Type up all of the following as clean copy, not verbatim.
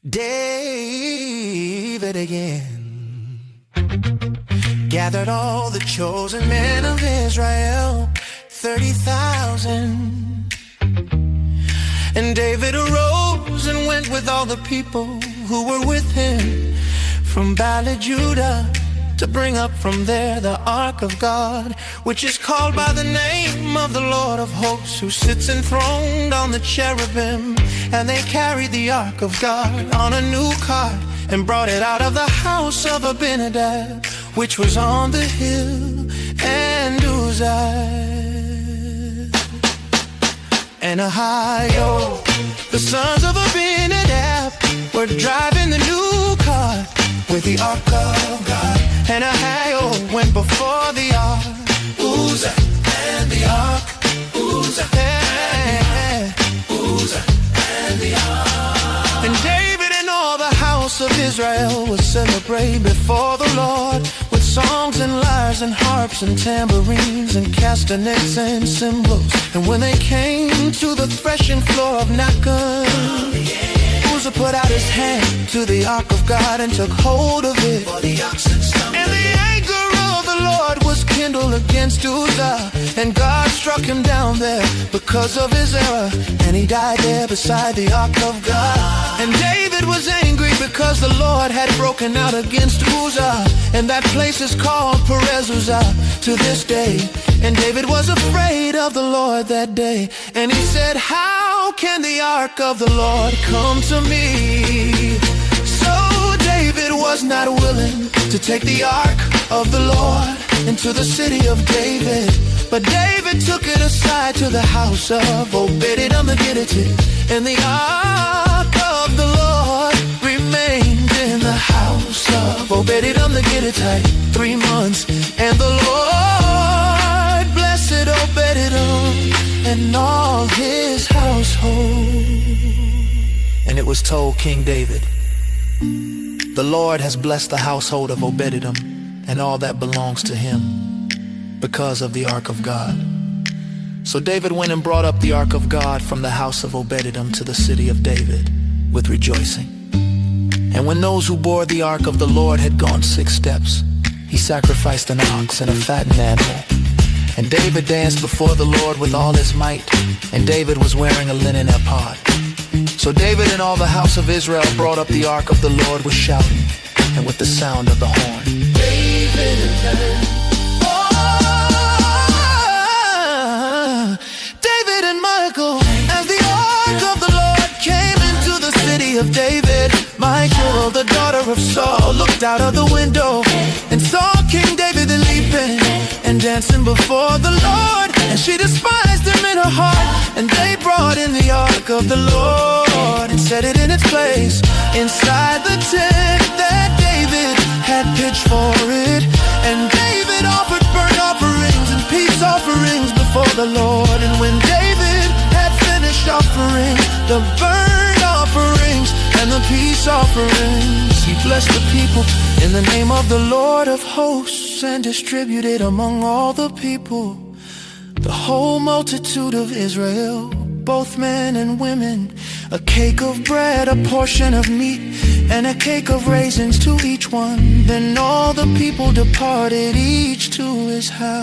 David again gathered all the chosen men of Israel, 30,000. And David arose and went with all the people who were with him from Bala, Judah, to bring up from there the ark of God, which is called by the name of the Lord of hosts, who sits enthroned on the cherubim. And they carried the ark of God on a new cart and brought it out of the house of Abinadab, which was on the hill, and 𝙂𝙤𝙤 and 𝙂𝙤𝙤𝙀, the sons of Abinadab, were driving the new cart with the ark of God. And 𝙂𝙤𝙀 went before the ark, 𝙂𝙤 and the ark, 𝙂𝙤 and the ark. And David and all the house of Israel would celebrate before the Lord with songs and lyres and harps and tambourines and castanets and cymbals. And when they came to the threshing floor of Nacon, 𝙂𝙤 put out his hand to the ark of God and took hold of it. And the anger of the Lord was kindled against 𝙂𝙤, and God struck him down there because of his error, and he died there beside the ark of God. And David was angry because the Lord had broken out against 𝙂𝙤, and that place is called 𝙂𝙤𝙀 to this day. And David was afraid of the Lord that day, and he said, how can the ark of the Lord come to me? So David was not willing to take the ark of the Lord into the city of David, but David took it aside to the house of 𝙂𝙤𝙤 the Gittite, and the ark of the Lord remained in the house of 𝙂𝙤𝙤 the Gittite 3 months. And the Lord blessed 𝙂𝙤𝙤 and all his household. And it was told King David, the Lord has blessed the household of 𝙂𝙤𝙤 and all that belongs to him because of the ark of God. So David went and brought up the ark of God from the house of 𝙂𝙤𝙤 to the city of David with rejoicing. And when those who bore the ark of the Lord had gone 6 steps, he sacrificed an ox and a fattened animal. And David danced before the Lord with all his might, and David was wearing a linen ephod. So David and all the house of Israel brought up the ark of the Lord with shouting and with the sound of the horn. David and David and Michael, as the ark of the Lord came into the city of David, Michael, the daughter of Saul, looked out of the window and saw King David leaping and dancing before the Lord, and she despised him in her heart. And they brought in the ark of the Lord and set it in its place inside the tent that David had pitched for it. And David offered burnt offerings and peace offerings before the Lord. And when David had finished offering the burnt offerings and the peace offerings, he blessed the people in the name of the Lord of hosts and distributed among all the people, the whole multitude of Israel, both men and women, a cake of bread, a portion of meat, and a cake of raisins to each one. Then all the people departed, each to his house.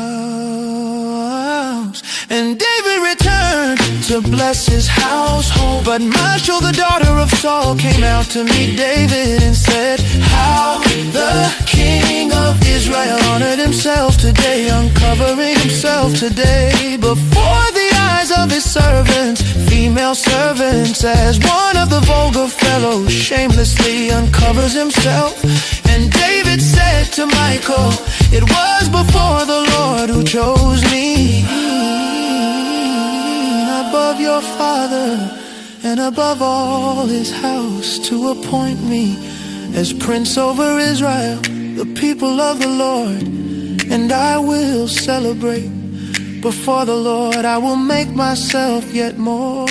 And David returned to bless his household. But Michal, the daughter of Saul, came out to meet David and said, how the king of Israel honored himself today, uncovering himself today before the eyes of his servants, female servants, as one of the vulgar fellows shamelessly uncovers himself. And David said to Michal, it was before the Lord who chose me above your father and above all his house, to appoint me as prince over Israel, the people of the Lord. And I will celebrate before the Lord. I will make myself yet more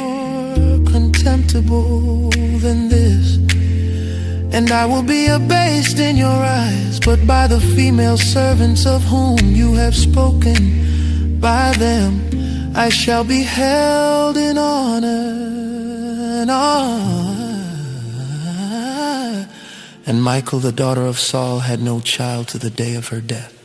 contemptible than this, and I will be abased in your eyes. But by the female servants of whom you have spoken, by them I shall be held in honor. And Michal, the daughter of Saul, had no child to the day of her death.